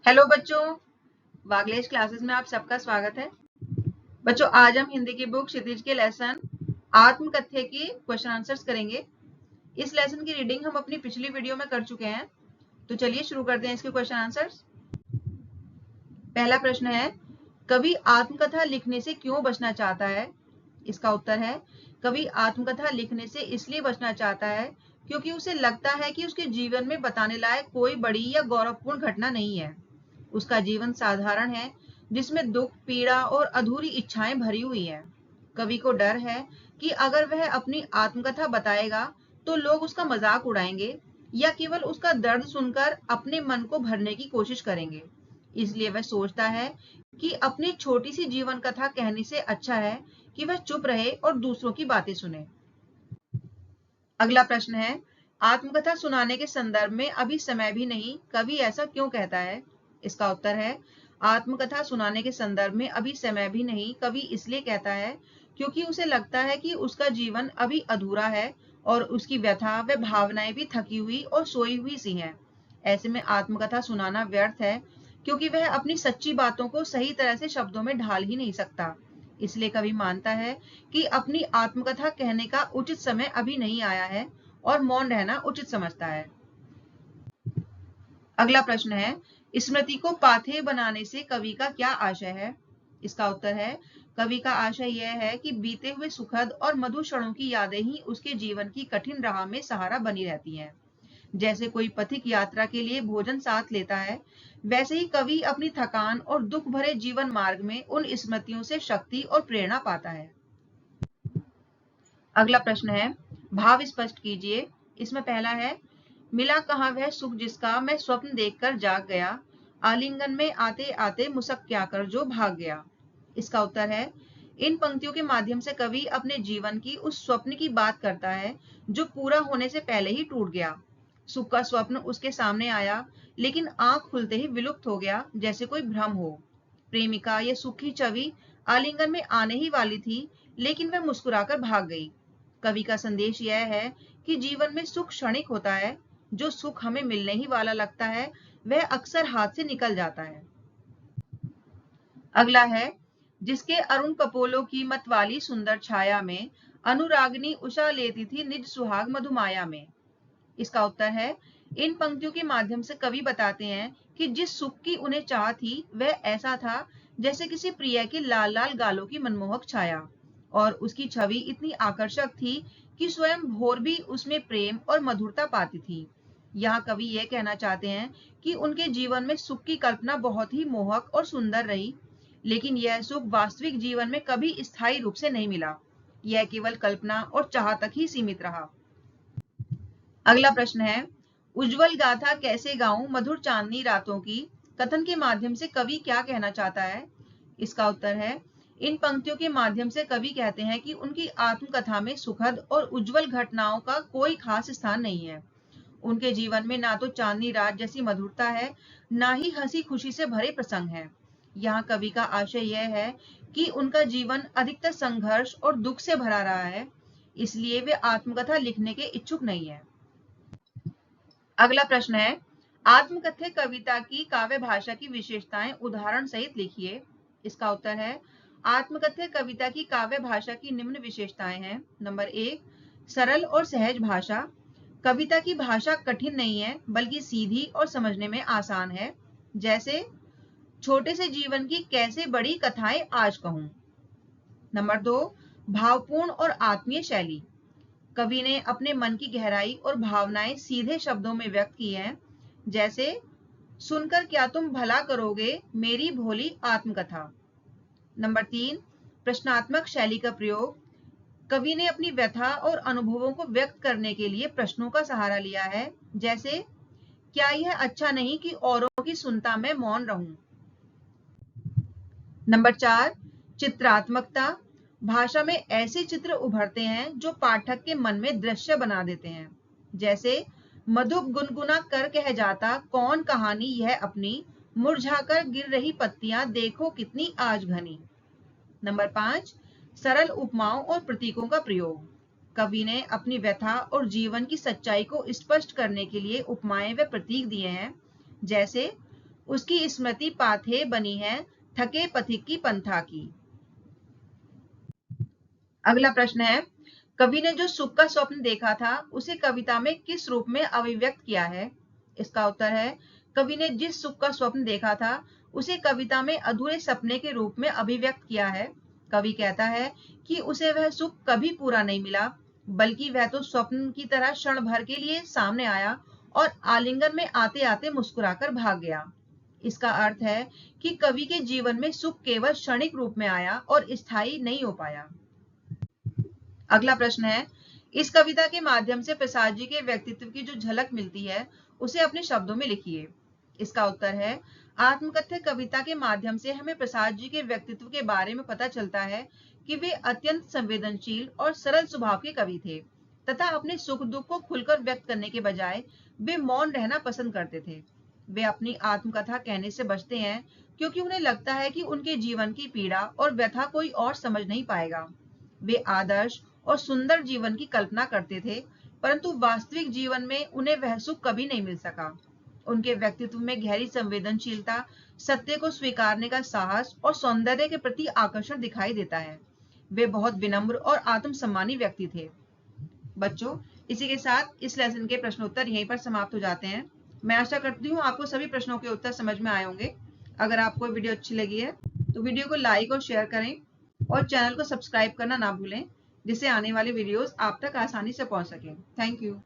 Hello बच्चों, वागलेश classes में आप सबका स्वागत है। बच्चों, आज हम हिंदी की बुक क्षितिज के लेसन आत्मकथ्य की क्वेश्चन आंसर्स करेंगे। इस लेसन की रीडिंग हम अपनी पिछली वीडियो में कर चुके हैं, तो चलिए शुरू करते हैं इसके क्वेश्चन आंसर्स। पहला प्रश्न है, कवि आत्मकथा लिखने से क्यों बचना चाहता है? इसका उत्तर है, कवि आत्मकथा लिखने से इसलिए बचना चाहता है क्योंकि उसे लगता है कि उसके जीवन में बताने लायक कोई बड़ी या गौरवपूर्ण घटना नहीं है। उसका जीवन साधारण है, जिसमें दुख, पीड़ा और अधूरी इच्छाएं भरी हुई हैं। कवि को डर है कि अगर वह अपनी आत्मकथा बताएगा तो लोग उसका मजाक उड़ाएंगे या केवल उसका दर्द सुनकर अपने मन को भरने की कोशिश करेंगे। इसलिए वह सोचता है कि अपनी छोटी सी जीवन कथा कहने से अच्छा है कि वह चुप रहे और दूसरों की बातें सुने। अगला प्रश्न है, आत्मकथा सुनाने के संदर्भ में अभी समय भी नहीं, कवि ऐसा क्यों कहता है? इसका उत्तर है, आत्मकथा सुनाने के संदर्भ में अभी समय भी नहीं, कवि इसलिए कहता है क्योंकि उसे लगता है कि उसका जीवन अभी अधूरा है और उसकी व्यथा व भावनाएं भी थकी हुई और सोई हुई सी हैं। ऐसे में आत्मकथा सुनाना व्यर्थ है क्योंकि वह अपनी सच्ची बातों को सही तरह से शब्दों में ढाल ही नहीं सकता। इसलिए कवि मानता है कि अपनी आत्मकथा कहने का उचित समय अभी नहीं आया है और मौन रहना उचित समझता है। अगला प्रश्न है, स्मृति को पाथेय बनाने से कवि का क्या आशय है? इसका उत्तर है, कवि का आशय यह है कि बीते हुए सुखद और मधुर क्षणों की यादें ही उसके जीवन की कठिन राह में सहारा बनी रहती हैं। जैसे कोई पथिक यात्रा के लिए भोजन साथ लेता है, वैसे ही कवि अपनी थकान और दुख भरे जीवन मार्ग में उन स्मृतियों से शक्ति और प्रेरणा पाता है। अगला प्रश्न है, भाव स्पष्ट कीजिए। इसमें पहला है, मिला कहाँ वह सुख जिसका मैं स्वप्न देखकर जाग गया, आलिंगन में आते आते मुसक क्या कर जो भाग गया। इसका उत्तर है, इन पंक्तियों के माध्यम से कवि अपने जीवन की उस स्वप्न की बात करता है जो पूरा होने से पहले ही टूट गया। सुख का स्वप्न उसके सामने आया, लेकिन आंख खुलते ही विलुप्त हो गया, जैसे कोई भ्रम हो। प्रेमिका ये सुख की छवि आलिंगन में आने ही वाली थी, लेकिन वह मुस्कुराकर भाग गई। कवि का संदेश यह है कि जीवन में सुख क्षणिक होता है, जो सुख हमें मिलने ही वाला लगता है वह अक्सर हाथ से निकल जाता है। अगला है, जिसके अरुण कपोलों की मत वाली सुंदर छाया में अनुरागिनी उषा लेती थी निज सुहाग मधुमाया में। इसका उत्तर है, इन पंक्तियों के माध्यम से कवि बताते हैं कि जिस सुख की उन्हें चाह थी वह ऐसा था जैसे किसी प्रिय की लाल लाल गालों की मनमोहक छाया, और उसकी छवि इतनी आकर्षक थी कि स्वयं भोर भी उसमें प्रेम और मधुरता पाती थी। यहाँ कवि यह कहना चाहते हैं कि उनके जीवन में सुख की कल्पना बहुत ही मोहक और सुंदर रही, लेकिन यह सुख वास्तविक जीवन में कभी स्थायी रूप से नहीं मिला। यह केवल कल्पना और चाह तक ही सीमित रहा। अगला प्रश्न है, उज्जवल गाथा कैसे गाऊं मधुर चांदनी रातों की, कथन के माध्यम से कवि क्या कहना चाहता है? इसका उत्तर है, इन पंक्तियों के माध्यम से कवि कहते हैं कि उनकी आत्मकथा में सुखद और उज्जवल घटनाओं का कोई खास स्थान नहीं है। उनके जीवन में ना तो चांदनी रात जैसी मधुरता है, ना ही हंसी खुशी से भरे प्रसंग हैं। यहाँ कवि का आशय यह है कि उनका जीवन अधिकतर संघर्ष और दुख से भरा रहा है, इसलिए वे आत्मकथा लिखने के इच्छुक नहीं है। अगला प्रश्न है, आत्मकथ्य कविता की काव्य भाषा की विशेषताएं उदाहरण सहित लिखिए। इसका उत्तर है, आत्मकथ्य कविता की काव्य भाषा की निम्न विशेषताएं हैं। नंबर 1, सरल और सहज भाषा। कविता की भाषा कठिन नहीं है, बल्कि सीधी और समझने में आसान है। जैसे, छोटे से जीवन की कैसे बड़ी कथाएं आज कहूं। नंबर 2, भावपूर्ण और आत्मीय शैली। कवि ने अपने मन की गहराई और भावनाएं सीधे शब्दों में व्यक्त की हैं। जैसे, सुनकर क्या तुम भला करोगे मेरी भोली आत्मकथा। नंबर 3, प्रश्नात्मक शैली का प्रयोग। कवि ने अपनी व्यथा और अनुभवों को व्यक्त करने के लिए प्रश्नों का सहारा लिया है। जैसे, क्या यह अच्छा नहीं कि औरों की सुनता मैं मौन रहूं। नंबर 4, चित्रात्मकता। भाषा में ऐसे चित्र उभरते हैं जो पाठक के मन में दृश्य बना देते हैं। जैसे, मधुप गुनगुना कर कह जाता कौन कहानी यह अपनी, मुरझाकर गिर रही पत्तियां देखो कितनी आज घनी। नंबर 5, सरल उपमाओं और प्रतीकों का प्रयोग। कवि ने अपनी व्यथा और जीवन की सच्चाई को स्पष्ट करने के लिए उपमाएं व प्रतीक दिए हैं। जैसे, उसकी स्मृति पाथे बनी है, थके पथिक की पंथा की। अगला प्रश्न है, कवि ने जो सुख का स्वप्न देखा था उसे कविता में किस रूप में अभिव्यक्त किया है? इसका उत्तर है, कवि ने जिस सुख का स्वप्न देखा था उसे कविता में अधूरे सपने के रूप में अभिव्यक्त किया है। कवि कहता है कि उसे वह सुख कभी पूरा नहीं मिला, बल्कि वह तो स्वप्न की तरह क्षण भर के लिए सामने आया और आलिंगन में आते आते मुस्कुराकर भाग गया। इसका अर्थ है कि कवि के जीवन में सुख केवल क्षणिक रूप में आया और स्थायी नहीं हो पाया। अगला प्रश्न है, इस कविता के माध्यम से प्रसाद जी के व्यक्तित्व की जो झलक मिलती है उसे अपने शब्दों में लिखिए। इसका उत्तर है, आत्मकथ्य कविता के माध्यम से हमें प्रसाद जी के व्यक्तित्व के बारे में पता चलता है कि वे अत्यंत संवेदनशील और सरल स्वभाव के कवि थे तथा अपने सुख दुख को खुलकर व्यक्त करने के बजाय वे मौन रहना पसंद करते थे। वे अपनी आत्मकथा कहने से बचते हैं क्योंकि उन्हें लगता है कि उनके जीवन की पीड़ा और व्यथा कोई और समझ नहीं पाएगा। वे आदर्श और सुंदर जीवन की कल्पना करते थे, परंतु वास्तविक जीवन में उन्हें वह सुख कभी नहीं मिल सका। उनके व्यक्तित्व में गहरी संवेदनशीलता, सत्य को स्वीकारने का साहस और सौंदर्य के प्रति आकर्षण दिखाई देता है। वे बहुत विनम्र और आत्मसम्मानी व्यक्ति थे। बच्चों, इसी के साथ इस लेसन के प्रश्न उत्तर यहीं पर समाप्त हो जाते हैं। मैं आशा करती हूँ आपको सभी प्रश्नों के उत्तर समझ में आए होंगे। अगर आपको वीडियो अच्छी लगी है तो वीडियो को लाइक और शेयर करें और चैनल को सब्सक्राइब करना ना भूलें, जिससे आने वाले वीडियोस आप तक आसानी से पहुंच सकें। Thank you.